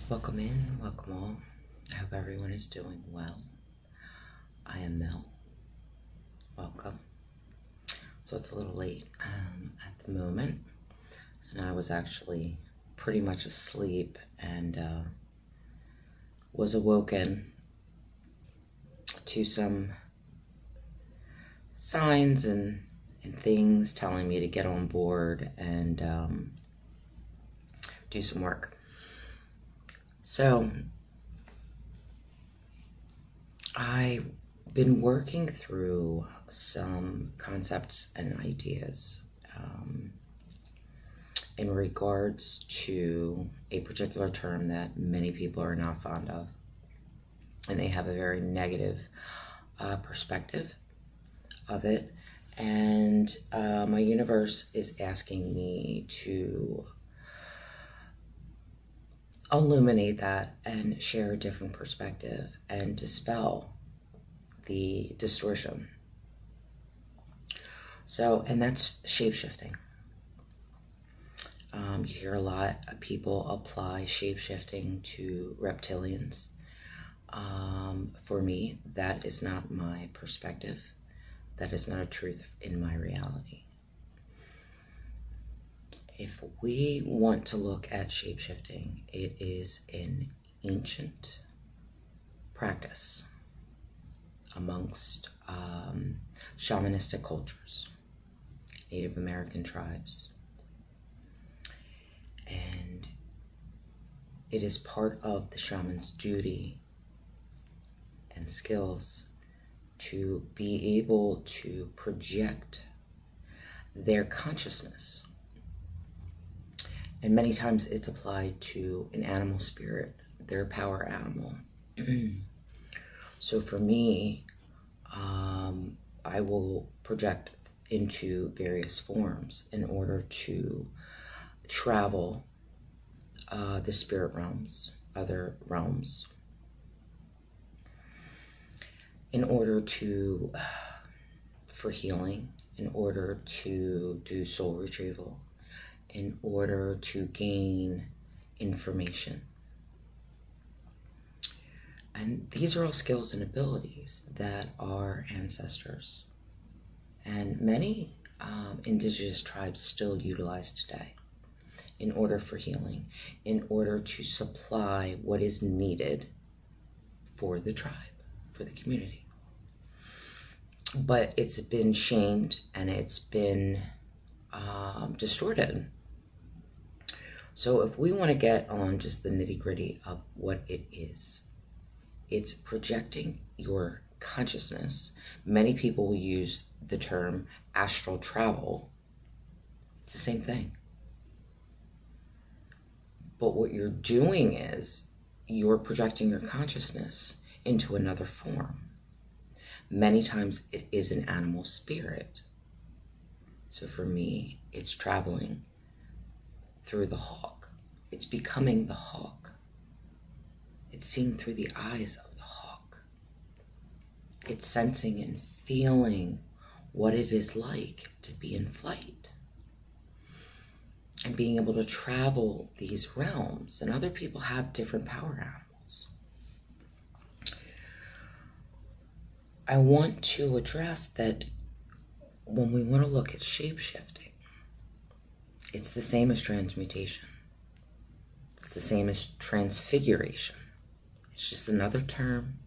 Welcome in, welcome all. I hope everyone is doing well. I am Mel. Welcome. So it's a little late at the moment, and I was actually pretty much asleep and was awoken to some signs and things telling me to get on board and do some work. So I've been working through some concepts and ideas in regards to a particular term that many people are not fond of, and they have a very negative perspective of it. And my universe is asking me to illuminate that and share a different perspective and dispel the distortion. So, and that's shape-shifting. You hear a lot of people apply shape-shifting to reptilians. For me, that is not my perspective. That is not a truth in my reality. If we want to look at shape-shifting, it is an ancient practice amongst shamanistic cultures, Native American tribes. And it is part of the shaman's duty and skills to be able to project their consciousness. And many times it's applied to an animal spirit, their power animal. So for me, I will project into various forms in order to travel the spirit realms, other realms, in order to, for healing, in order to do soul retrieval, in order to gain information. And these are all skills and abilities that our ancestors and many indigenous tribes still utilize today in order for healing, in order to supply what is needed for the tribe, for the community. But it's been shamed and it's been distorted. So if we want to get on just the nitty-gritty of what it is, it's projecting your consciousness. Many people will use the term astral travel. It's the same thing. But what you're doing is you're projecting your consciousness into another form. Many times it is an animal spirit. So for me, it's traveling through the hawk. It's becoming the hawk. It's seeing through the eyes of the hawk. It's sensing and feeling what it is like to be in flight and being able to travel these realms. And other people have different power animals. I want to address that when we want to look at shape-shifting, it's the same as transmutation. It's the same as transfiguration. It's just another term.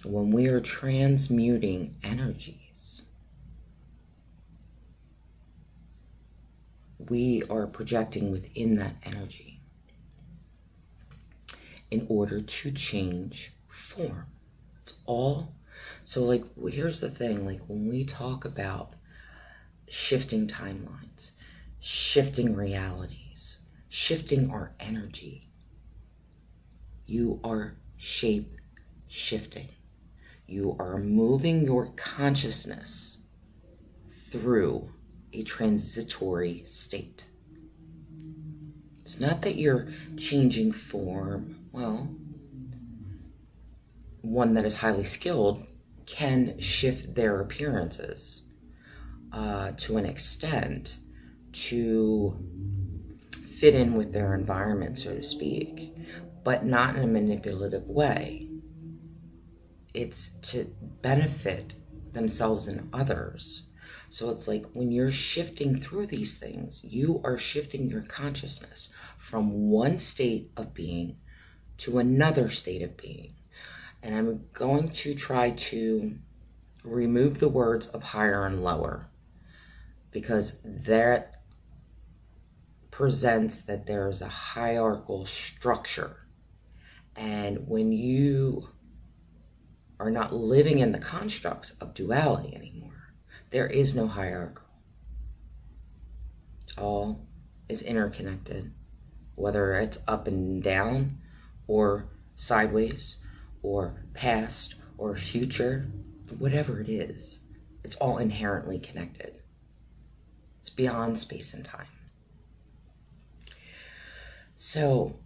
When we are transmuting energies, we are projecting within that energy in order to change form. It's all. So like, here's the thing, like when we talk about shifting timelines, shifting realities, shifting our energy, you are shape shifting. You are moving your consciousness through a transitory state. It's not that you're changing form. Well, one that is highly skilled can shift their appearances to an extent to fit in with their environment, so to speak, but not in a manipulative way. It's to benefit themselves and others. So it's like when you're shifting through these things, you are shifting your consciousness from one state of being to another state of being. And I'm going to try to remove the words of higher and lower, because that presents that there's a hierarchical structure. And when you are not living in the constructs of duality anymore, there is no hierarchy. All is interconnected, whether it's up and down, or sideways, or past, or future, whatever it is, it's all inherently connected. It's beyond space and time. So,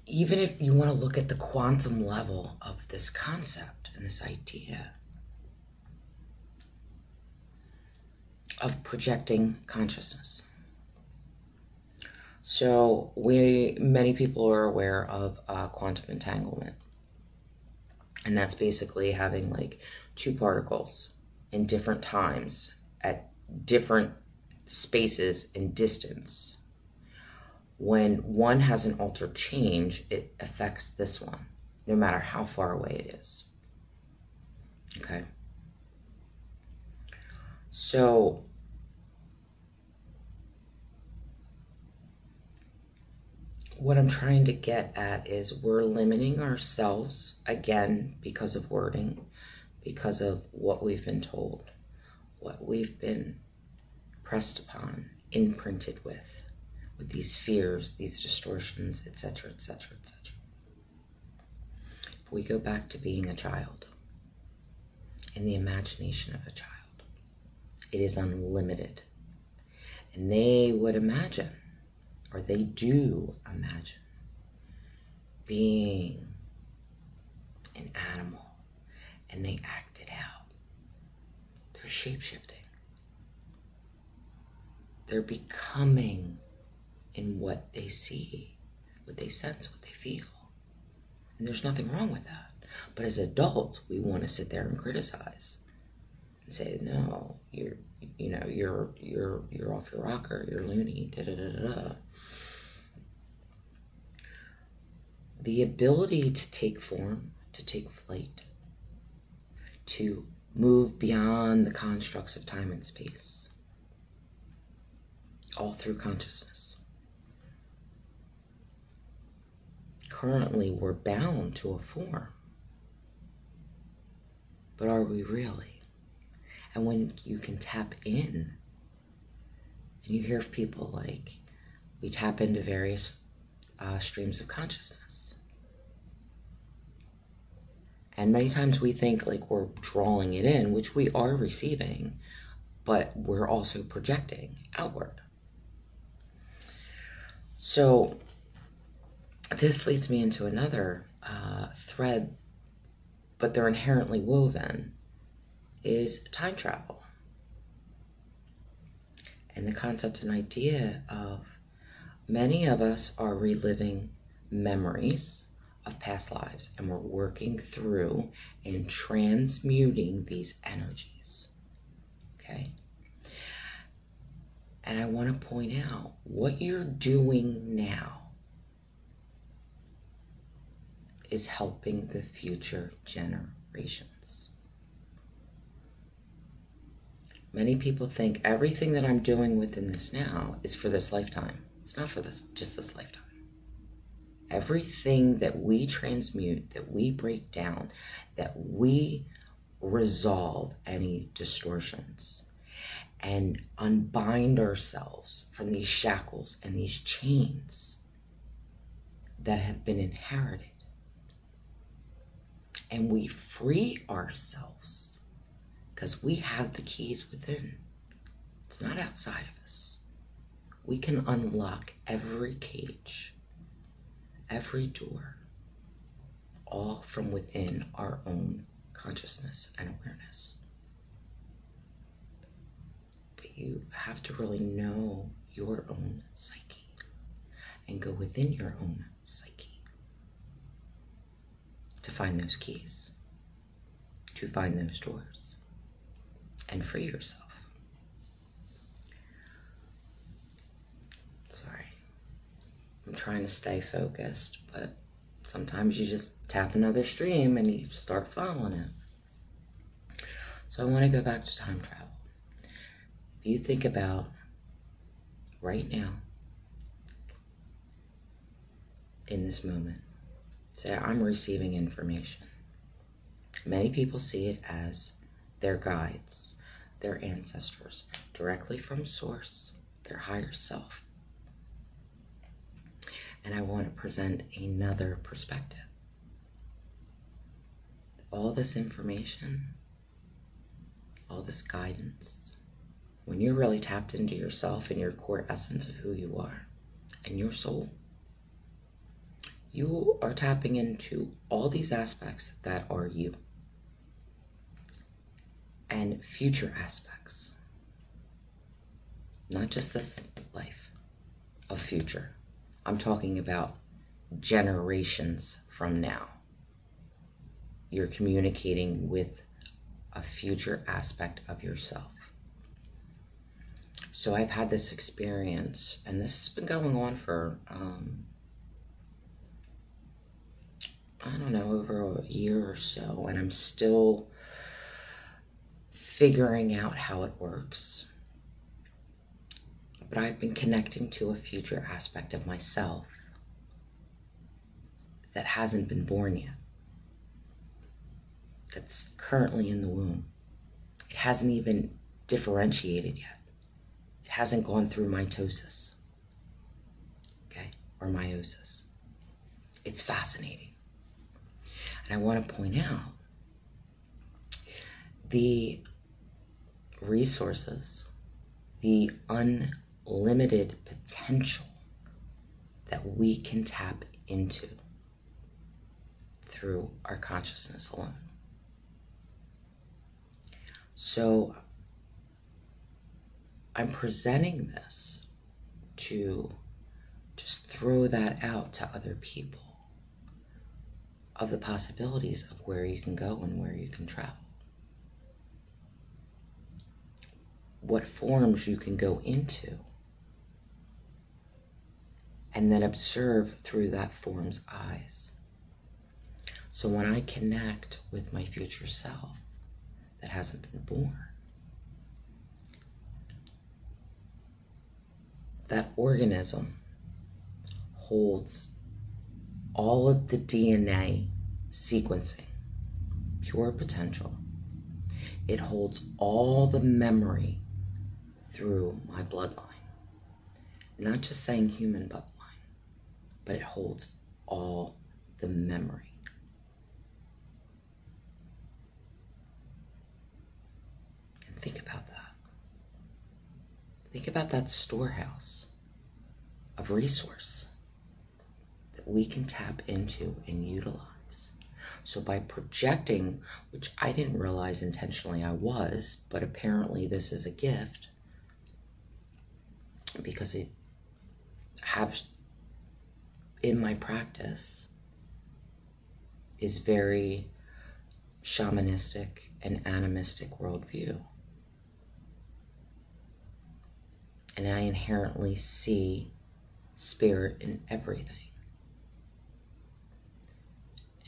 even if you want to look at the quantum level of this concept and this idea of projecting consciousness. So many people are aware of quantum entanglement. And that's basically having like two particles in different times at different spaces and distance. When one has an altered change, it affects this one, no matter how far away it is. Okay? So, what I'm trying to get at is we're limiting ourselves, again, because of wording, because of what we've been told, what we've been pressed upon, imprinted with these fears, these distortions, etc., etc., etc. If we go back to being a child, in the imagination of a child, it is unlimited. And they would imagine, or they do imagine, being an animal, and they act it out. They're shape-shifting. They're becoming in what they see, what they sense, what they feel. And there's nothing wrong with that. But as adults, we want to sit there and criticize and say, no, you're off your rocker, you're loony, da-da-da-da-da. The ability to take form, to take flight, to move beyond the constructs of time and space, all through consciousness. Currently, we're bound to a form. But are we really? And when you can tap in, and you hear of people like, we tap into various streams of consciousness. And many times we think like we're drawing it in, which we are receiving, but we're also projecting outward. So this leads me into another thread, but they're inherently woven, is time travel. And the concept and idea of many of us are reliving memories of past lives, and we're working through and transmuting these energies. Okay? And I want to point out what you're doing now is helping the future generations. Many people think everything that I'm doing within this now is for this lifetime. It's not for just this lifetime. Everything that we transmute, that we break down, that we resolve any distortions and unbind ourselves from these shackles and these chains that have been inherited. And we free ourselves because we have the keys within. It's not outside of us. We can unlock every cage, every door, all from within our own consciousness and awareness. But you have to really know your own psyche and go within your own psyche to find those keys, to find those doors, and free yourself. Sorry, I'm trying to stay focused, but sometimes you just tap another stream and you start following it. So I want to go back to time travel. If you think about right now, in this moment, say I'm receiving information. Many people see it as their guides, their ancestors, directly from source, their higher self. And I want to present another perspective. All this information, all this guidance, when you're really tapped into yourself and your core essence of who you are and your soul, you are tapping into all these aspects that are you and future aspects, not just this life of future. I'm talking about generations from now. You're communicating with a future aspect of yourself. So I've had this experience, and this has been going on for, I don't know, over a year or so, and I'm still figuring out how it works. But I've been connecting to a future aspect of myself that hasn't been born yet, that's currently in the womb. It hasn't even differentiated yet. It hasn't gone through mitosis, okay, or meiosis. It's fascinating. And I want to point out the resources, the unlimited potential that we can tap into through our consciousness alone. So I'm presenting this to just throw that out to other people of the possibilities of where you can go and where you can travel. What forms you can go into, and then observe through that form's eyes. So when I connect with my future self that hasn't been born, that organism holds all of the DNA sequencing, pure potential. It holds all the memory through my bloodline. Not just saying human bloodline, but it holds all the memory. And think about that. Think about that storehouse of resource that we can tap into and utilize. So by projecting, which I didn't realize intentionally I was, but apparently this is a gift, because it has, in my practice, is very shamanistic and animistic worldview. And I inherently see spirit in everything.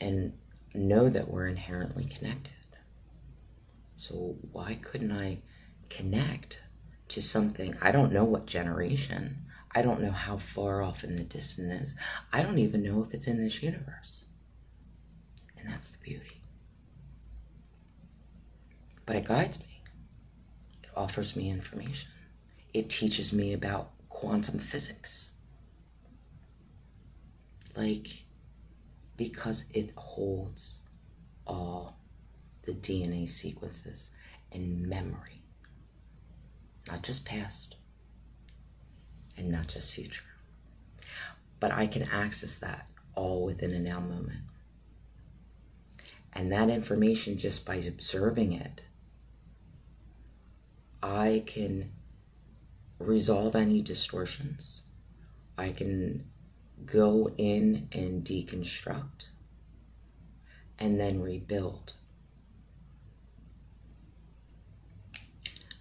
And know that we're inherently connected. So why couldn't I connect to something? I don't know what generation. I don't know how far off in the distance is. I don't even know if it's in this universe. And that's the beauty. But it guides me. It offers me information. It teaches me about quantum physics. Because it holds all the DNA sequences and memory. Not just past and not just future. But I can access that all within a now moment. And that information, just by observing it, I can resolve any distortions. I can go in and deconstruct and then rebuild.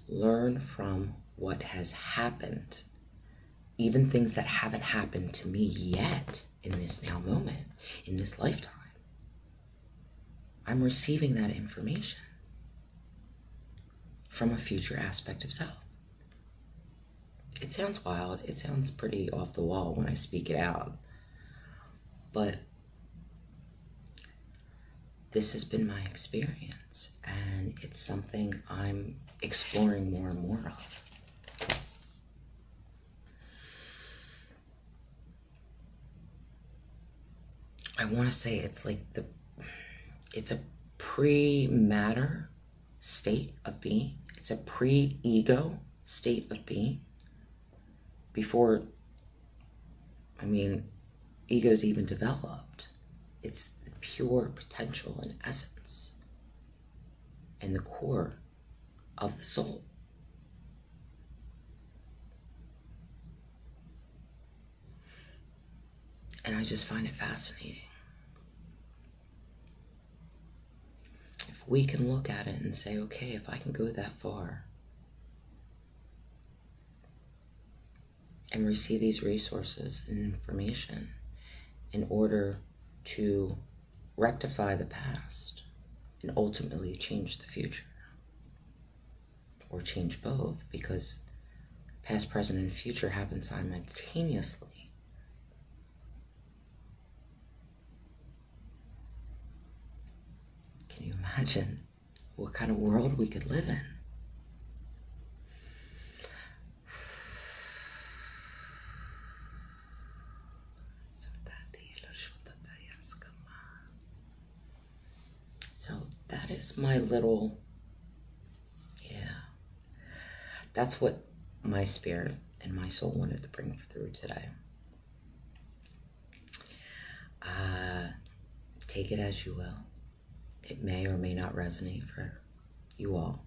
Learn from what has happened, even things that haven't happened to me yet in this now moment, in this lifetime. I'm receiving that information from a future aspect of self. It sounds wild. It sounds pretty off the wall when I speak it out. But this has been my experience, and it's something I'm exploring more and more of. I want to say it's like it's a pre-matter state of being. It's a pre-ego state of being. Before, ego's even developed. It's the pure potential and essence and the core of the soul. And I just find it fascinating. If we can look at it and say, okay, if I can go that far and receive these resources and information in order to rectify the past and ultimately change the future, or change both, because past, present, and future happen simultaneously. Can you imagine what kind of world we could live in? So that is my little, that's what my spirit and my soul wanted to bring through today. Take it as you will. It may or may not resonate for you all.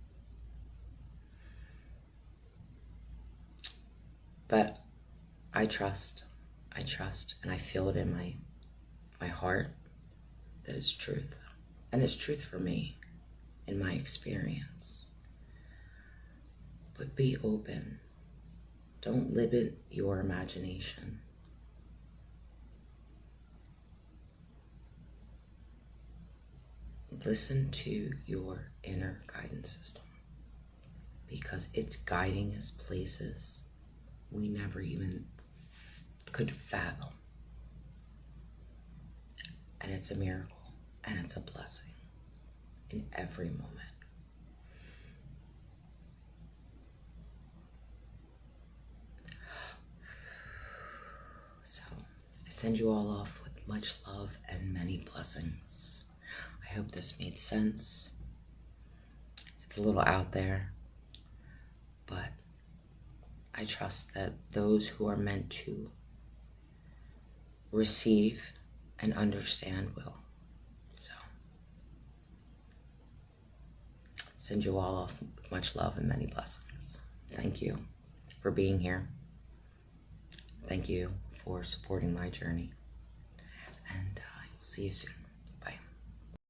But I trust, and I feel it in my heart that it's truth. And it's truth for me, in my experience. But be open. Don't limit your imagination. Listen to your inner guidance system, because it's guiding us places we never even could fathom. And it's a miracle, and it's a blessing in every moment. So I send you all off with much love and many blessings. I hope this made sense. It's a little out there, but I trust that those who are meant to receive and understand will. So, send you all off with much love and many blessings. Thank you for being here. Thank you for supporting my journey. And I will see you soon.